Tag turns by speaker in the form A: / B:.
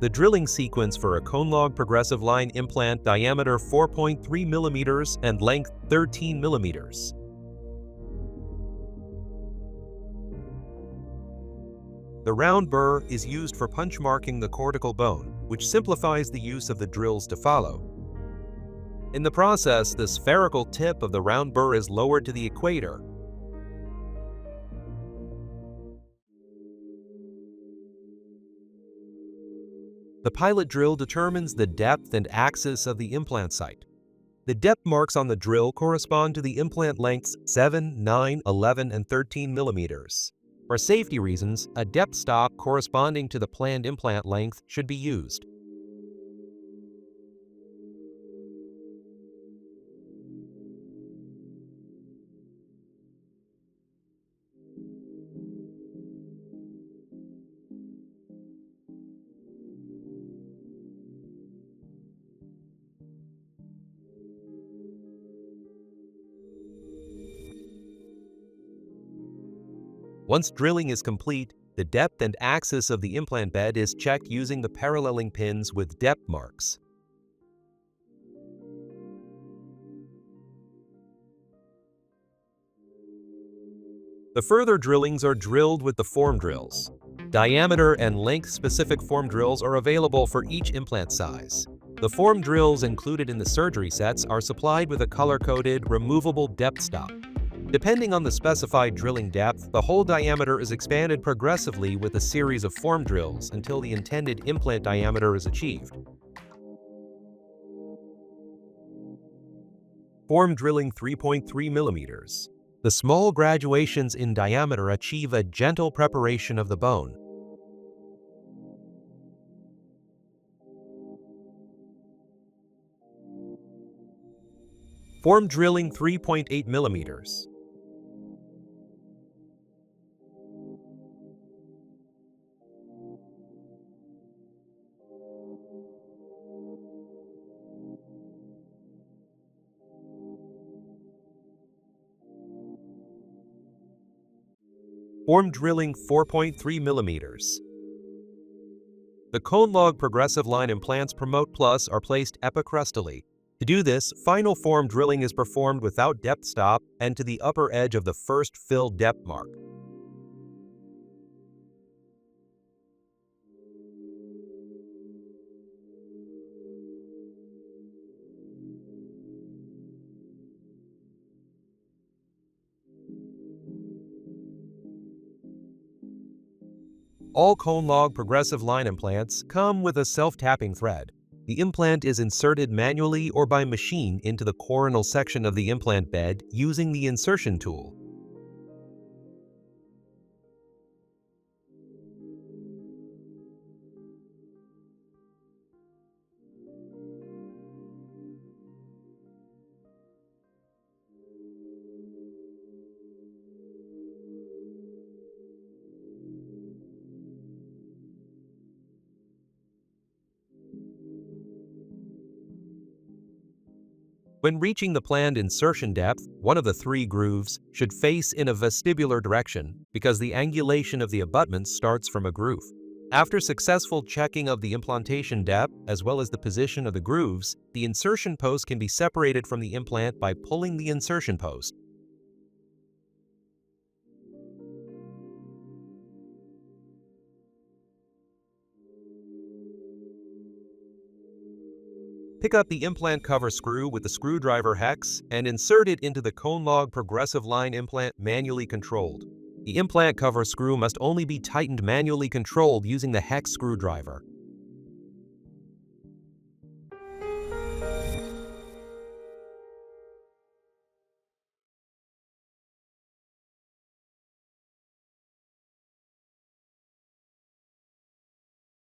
A: The drilling sequence for a CONELOG progressive-line implant, diameter 4.3 mm and length 13 mm. The round burr is used for punch marking the cortical bone, which simplifies the use of the drills to follow. In the process, the spherical tip of the round burr is lowered to the equator. The pilot drill determines the depth and axis of the implant site. The depth marks on the drill correspond to the implant lengths 7, 9, 11, and 13 mm. For safety reasons, a depth stop corresponding to the planned implant length should be used. Once drilling is complete, the depth and axis of the implant bed is checked using the paralleling pins with depth marks. The further drillings are drilled with the form drills. Diameter and length-specific form drills are available for each implant size. The form drills included in the surgery sets are supplied with a color-coded, removable depth stop. Depending on the specified drilling depth, the hole diameter is expanded progressively with a series of form drills until the intended implant diameter is achieved. Form drilling 3.3 mm. The small graduations in diameter achieve a gentle preparation of the bone. Form drilling 3.8 mm. Form drilling 4.3 mm. The CONELOG progressive-line implants Promote Plus are placed epicrustally. To do this, final form drilling is performed without depth stop and to the upper edge of the first fill depth mark. All CONELOG progressive-line implants come with a self-tapping thread. The implant is inserted manually or by machine into the coronal section of the implant bed using the insertion tool. When reaching the planned insertion depth, one of the 3 grooves should face in a vestibular direction because the angulation of the abutments starts from a groove. After successful checking of the implantation depth as well as the position of the grooves, the insertion post can be separated from the implant by pulling the insertion post. Pick up the implant cover screw with the screwdriver hex and insert it into the CONELOG progressive-line implant manually controlled. The implant cover screw must only be tightened manually controlled using the hex screwdriver.